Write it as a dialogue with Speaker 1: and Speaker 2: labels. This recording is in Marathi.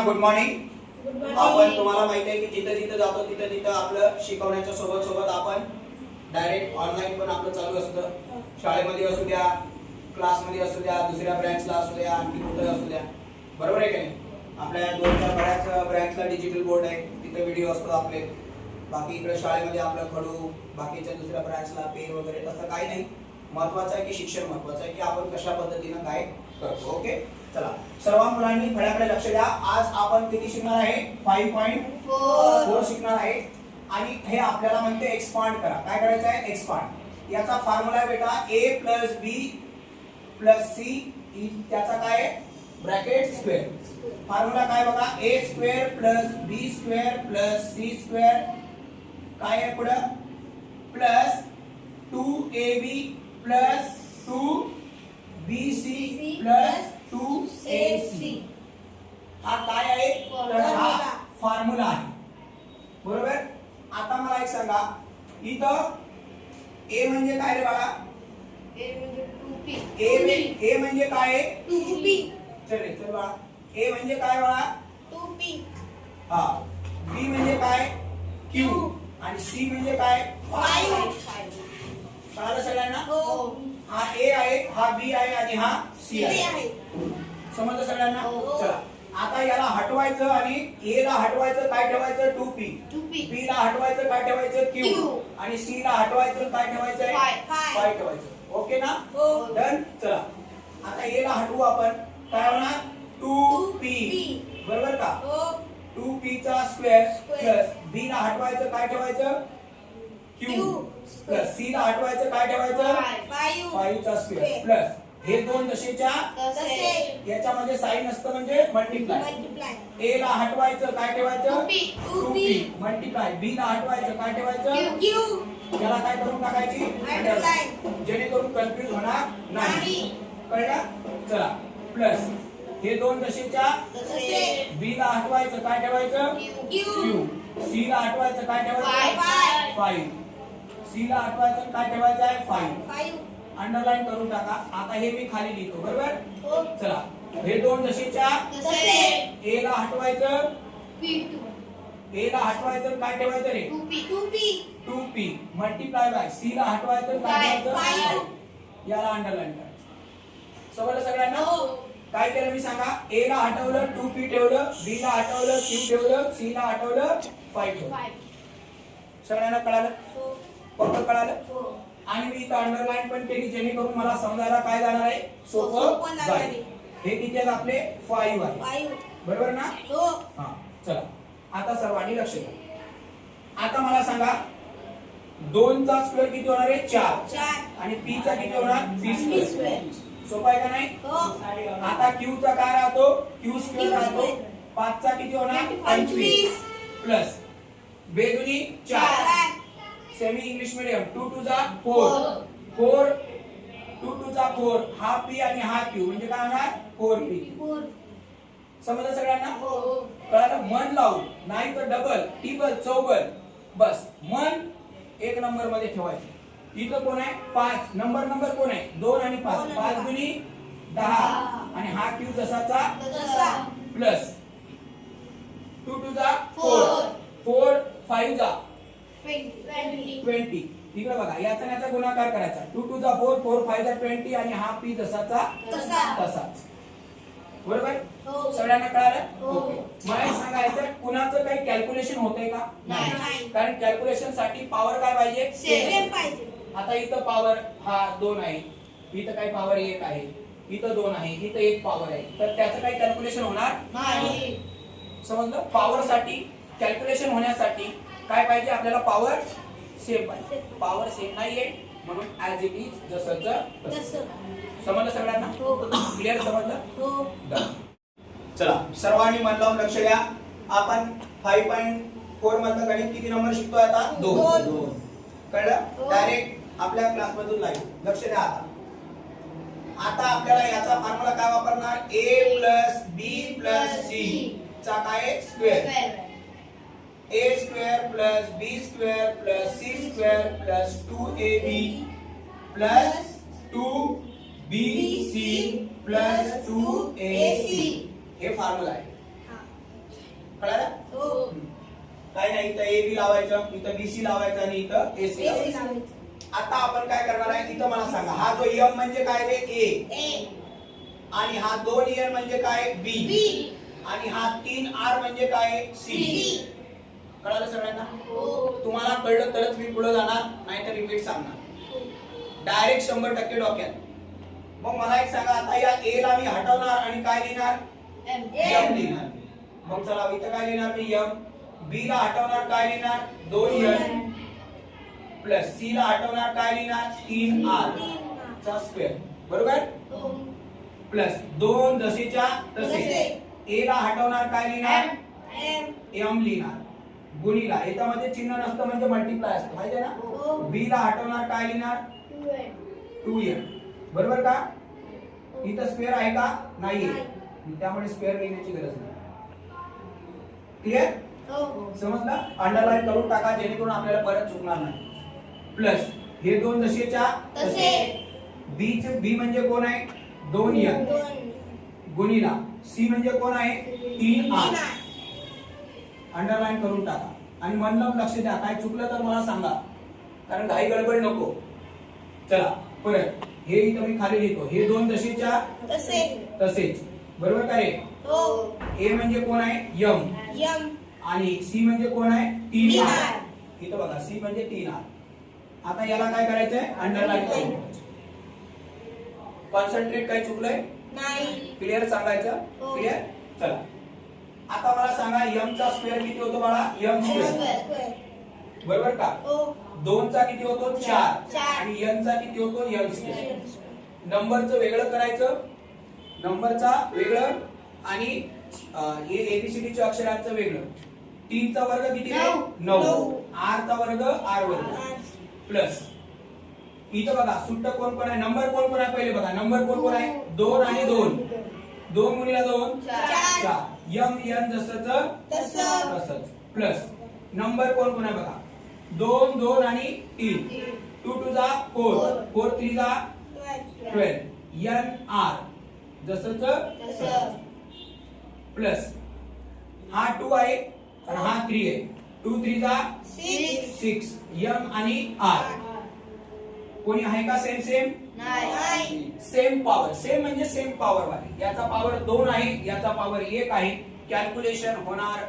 Speaker 1: Good morning. आपण तुम्हाला माहिती आहे की जिथे जिथे जातो तिथे तिथे आपलं शिकवण्याच्या सोबत सोबत आपण डायरेक्ट ऑनलाईन पण आपलं चालू असतं. शाळेमध्ये असू द्या, क्लासमध्ये असू द्या, दुसऱ्या ब्रँचला असू द्या, आणखी कुठे असू द्या. बरोबर आहे की नाही? आपल्या 2-4 बऱ्याच ब्रँचला डिजिटल बोर्ड आहे, तिथे व्हिडिओ असतात आपले. बाकी इकडे शाळेमध्ये आपलं खडू, बाकीच्या दुसऱ्या ब्रँचला पेन वगैरे तसं काही नाही. महत्वाचं आहे की शिक्षण महत्वाचं आहे की आपण कशा पद्धतीने काय करतो. ओके, चला सर्व मुलांनी फळ्याकडे लक्ष द्या. आज आपण किती शिकणार आहे? 5.4 शिकणार आहे. आणि हे आपल्याला म्हणते एक्सपांड करा. काय करायचं आहे? एक्सपांड. याचा फॉर्म्युला आहे बेटा a + b + c. त्याचा काय आहे? Bracket square. फॉर्म्युला काय बघा? a² + b² + c² काय आहे पुढे? Plus 2ab + 2bc + 2ac. हा काय आहे? तर हा फॉर्म्युला आहे. बरोबर. आता मला एक सांगा, इथं a म्हणजे काय रे बाळा?
Speaker 2: A म्हणजे 2p.
Speaker 1: a म्हणजे काय आहे?
Speaker 2: 2p.
Speaker 1: चल बाळा. a म्हणजे काय बाळा?
Speaker 2: 2p.
Speaker 1: हा. b म्हणजे काय? q. आणि c म्हणजे काय?
Speaker 2: 5.
Speaker 1: कळालं सगळ्यांना?
Speaker 2: हो.
Speaker 1: हा a आहे, हा b आहे आणि हा c आहे.
Speaker 2: आहे.
Speaker 1: समजलं सगळ्यांना?
Speaker 2: हो.
Speaker 1: चला आता याला हटवायचं आणि a ला हटवायचं काय ठेवायचं? 2p.
Speaker 2: 2p.
Speaker 1: b ला हटवायचं काय ठेवायचं? q.
Speaker 2: Q.
Speaker 1: आणि c ला हटवायचं काय ठेवायचं? 5 ठेवायचं. ओके ना?
Speaker 2: हो.
Speaker 1: डन. चला आता a ला हटवू आपण. काय होणार? 2p. बरोबर का?
Speaker 2: हो.
Speaker 1: 2p चा स्क्वेअर
Speaker 2: स्क्वेअर.
Speaker 1: प्लस b ला हटवायचं काय ठेवायचं? q.
Speaker 2: Q.
Speaker 1: प्लस c ला हटवायचं काय ठेवायचं?
Speaker 2: 5.
Speaker 1: 5 चा स्क्वेअर प्लस हे दोन जसेच्या
Speaker 2: तसे.
Speaker 1: याच्यामध्ये साइन असतं म्हणजे मल्टिप्लाय.
Speaker 2: मल्टिप्लाय.
Speaker 1: a ला हटवायचं काय ठेवायचं?
Speaker 2: 2p.
Speaker 1: मल्टिप्लाय. b ला हटवायचं काय ठेवायचं?
Speaker 2: Q.
Speaker 1: याला काय करून टाकायची?
Speaker 2: अंडरलाईन.
Speaker 1: जेणेकरून कन्फ्यूज होणार नाही.
Speaker 2: नाही.
Speaker 1: कळलं? चला प्लस हे दोन जसेच्या
Speaker 2: तसे.
Speaker 1: b ला हटवायचं काय ठेवायचं?
Speaker 2: Q.
Speaker 1: c ला हटवायचं काय ठेवायचं? 5. c ला हटवायचं काय ठेवायचं आहे? 5.
Speaker 2: 5.
Speaker 1: अंडरलाईन करून टाका. आता हे मी खाली लिहितो. बरोबर.
Speaker 2: हो.
Speaker 1: चला हे दोन जसेच्या
Speaker 2: तसे.
Speaker 1: a ला हटवायचं,
Speaker 2: P2.
Speaker 1: a ला हटवायचं काय ठेवायचं रे?
Speaker 2: 2p.
Speaker 1: 2p multiply by c ला हटवायचं काय ठेवायचं?
Speaker 2: 5.
Speaker 1: याला अंडरलाईन करायचं. समजलं सगळ्यांना?
Speaker 2: हो.
Speaker 1: काय केलं मी सांगा? a ला हटवलं 2p ठेवलं, b ला हटवलं q ठेवलं, c ला हटवलं 5 ठेवलं.
Speaker 2: 5.
Speaker 1: सगळ्यांना कळालं?
Speaker 2: हो.
Speaker 1: पक्क कळालं?
Speaker 2: हो.
Speaker 1: आणि मी इथं अंडरलाईन पण केली जेणेकरून मला समजायला काय जाणार आहे? सोपं
Speaker 2: सोपं जाणार
Speaker 1: जाईल.
Speaker 2: आहे.
Speaker 1: हे किती आहेत आपले? 5 आहे.
Speaker 2: 5.
Speaker 1: बरोबर ना?
Speaker 2: हो.
Speaker 1: हा. चला आता सर्वांनी लक्ष द्या. आता मला सांगा 2 चा स्क्वेअर किती होणार आहे? 4.
Speaker 2: 4.
Speaker 1: आणि p चा किती होणार? p
Speaker 2: P
Speaker 1: square.
Speaker 2: स्क्वेअर.
Speaker 1: सोपं आहे का नाही?
Speaker 2: हो.
Speaker 1: आता q चा काय राहतो? q स्क्वेअर
Speaker 2: Q
Speaker 1: राहतो.
Speaker 2: स्क्वेअर.
Speaker 1: 5 चा किती होणार?
Speaker 2: 25.
Speaker 1: प्लस बेदुनी 4.
Speaker 2: 4.
Speaker 1: सेमी इंग्लिश मीडियम 2 टू जा 4. 4 2 टू जा 4. हा p आणि हा q म्हणजे काय होणार? 4p.
Speaker 2: 4.
Speaker 1: समजलं सगळ्यांना?
Speaker 2: हो.
Speaker 1: कळालं? मन लावून नाही तर डबल, टिबल, चौबल. बस मन एक नंबर मध्ये ठेवायचं. इथं कोण आहे? 5. नंबर कोण आहे? 2 आणि 5. 5 दुनी 10. आणि हा q जसाचा
Speaker 2: तसा.
Speaker 1: प्लस 2 टू जा
Speaker 2: 4.
Speaker 1: 4 5 जा
Speaker 2: 20.
Speaker 1: 20. इकडे बघा याचा याचा गुणाकार करायचा. 2 टू जा 4 4 5 जा 20 आणि हा p जसाचा
Speaker 2: तसा.
Speaker 1: तसाच. बरोबर?
Speaker 2: हो.
Speaker 1: सगळ्यांना कळालं?
Speaker 2: हो.
Speaker 1: ओके. मला एक सांगायचं कुणाचं काही कॅल्क्युलेशन होतंय का?
Speaker 2: नाही.
Speaker 1: कारण कॅल्क्युलेशन साठी पॉवर काय पाहिजे?
Speaker 2: सेम पाहिजे.
Speaker 1: आता इथं पॉवर हा 2 आहे, इथं काही पॉवर 1 आहे, इथं 2 आहे, इथं 1 पॉवर आहे. तर त्याचं काही कॅल्क्युलेशन होणार
Speaker 2: नाही.
Speaker 1: समजलं? पॉवर साठी कॅल्क्युलेशन होण्यासाठी काय पाहिजे आपल्याला? पॉवर सेम पाहिजे. पॉवर सेम नाहीये म्हणून ऍज इट इज जसंच
Speaker 2: तसं.
Speaker 1: समजलं सगळ्यांना?
Speaker 2: हो.
Speaker 1: क्लिअर समजलं?
Speaker 2: हो.
Speaker 1: चला सर्वांनी मन लावून लक्ष द्या. आपण 5.4 मधलं गणित किती नंबर शिकतोय आता? 2. कळलं?
Speaker 2: हो.
Speaker 1: डायरेक्ट आपल्या क्लास मधून लाईव्ह. लक्ष द्या. आता आपल्याला याचा फॉर्म्युला काय वापरणार? a + b + c चा काय? Square. a² + b² + c² + 2ab + 2bc + 2ac हे फॉर्म्युला आहे. इथं ए बी लावायचं, इथं बी सी लावायचं आणि इथं ए सी
Speaker 2: AC
Speaker 1: लावायचं.
Speaker 2: लावायचं.
Speaker 1: आता आपण काय करणार आहे इथं मला सांगा, हा जो एम म्हणजे काय रे ए,
Speaker 2: A,
Speaker 1: आणि हा 2 एन म्हणजे काय बी,
Speaker 2: B,
Speaker 1: आणि हा 3 आर म्हणजे काय सी.
Speaker 2: C.
Speaker 1: कळालं सगळ्यांना?
Speaker 2: हो.
Speaker 1: तुम्हाला कळलं तरच मी पुढे जाणार, नाहीतर रिपीट सांगणार डायरेक्ट 100% डोक्यात. मग मला एक सांगा, आता या ए ला मी हटवणार आणि काय लिहिणार
Speaker 2: M.
Speaker 1: एम लिहिणार. मग चला इथं काय लिहिणार मी एम, बी ला हटवणार काय लिहिणार 2 एन प्लस सी ला हटवणार काय लिहिणार 3 आर चा स्क्वेअर, बरोबर,
Speaker 2: हो.
Speaker 1: प्लस 2 जसेच्या तसे.
Speaker 2: तसे.
Speaker 1: ए ला हटवणार काय लिहिणार
Speaker 2: M.
Speaker 1: एम लिहिणार, गुणीला याच्यामध्ये चिन्ह नसतं म्हणजे मल्टिप्लाय असतं, माहिती आहे ना.
Speaker 2: हो.
Speaker 1: बी ला हटवणार काय लिहिणार
Speaker 2: 2M.
Speaker 1: 2m, बरोबर का. इथं स्क्वेअर आहे का नाहीये,
Speaker 2: नाही.
Speaker 1: त्यामुळे स्क्वेअर लिहिण्याची गरज नाही. क्लिअर,
Speaker 2: हो.
Speaker 1: समजलं. अंडरलाईन करून टाका जेणेकरून आपल्याला परत चुकणार नाही. प्लस हे 2 जसेच्या
Speaker 2: तसे.
Speaker 1: बी म्हणजे कोण आहे 2m,
Speaker 2: 2.
Speaker 1: गुणीला सी म्हणजे कोण आहे 3r.
Speaker 2: 3R.
Speaker 1: अंडरलाईन करून टाका आणि मन लावून लक्ष द्या, काय चुकलं तर मला सांगा, कारण घाई गडबड नको. चला परत हे इथं मी खाली लिहितो, हे 2 जसेच्या
Speaker 2: तसे.
Speaker 1: तसेच, बरोबर का रे.
Speaker 2: हो.
Speaker 1: ए म्हणजे कोण आहे यम,
Speaker 2: M.
Speaker 1: आणि सी म्हणजे कोण आहे 3r.
Speaker 2: 3R.
Speaker 1: इथं बघा सी म्हणजे 3r. आता याला काय करायचंय अंडरलाईन करून कॉन्सन्ट्रेट. काय चुकलंय
Speaker 2: नाही.
Speaker 1: क्लिअर सांगायचं,
Speaker 2: हो.
Speaker 1: क्लिअर. चला आता मला सांगा m चा स्क्वेअर किती होतो बाळा m स्क्वेअर,
Speaker 2: Square.
Speaker 1: बरोबर का.
Speaker 2: हो.
Speaker 1: 2 चा किती होतो 4,
Speaker 2: चार.
Speaker 1: आणि n चा किती होतो m स्क्वेअर.
Speaker 2: M.
Speaker 1: नंबरचं वेगळं करायचं, नंबरचा वेगळं, आणि हे एबीसीडी च्या अक्षरांचं वेगळं. 3 चा वर्ग किती रे 9, r चा वर्ग r वर्ग
Speaker 2: R.
Speaker 1: प्लस इथं बघा सुट्ट कोण कोण आहे, नंबर कोण कोण आहे पहिले बघा, नंबर कोण कोण आहे 2 आणि 2, 2 गुणिला 2
Speaker 2: चार.
Speaker 1: 4, m n जसंच
Speaker 2: तसं.
Speaker 1: तसंच, प्लस नंबर कोण कोण आहे बघा 2 2 आणि 3, 2 2 जा 4, 4 3 जा 12, n r जसंच
Speaker 2: तसं.
Speaker 1: प्लस हा 2 आहे आणि हा 3 आहे, 2 3 जा
Speaker 2: 6.
Speaker 1: 6, m आणि r. कोणी आहे का सेम सेम,
Speaker 2: नाही.
Speaker 1: Same power. सेम म्हणजे सेम पॉवर वाले. याचा पॉवर 2 आहे, याचा पॉवर 1 आहे. कॅल्क्युलेशन होणार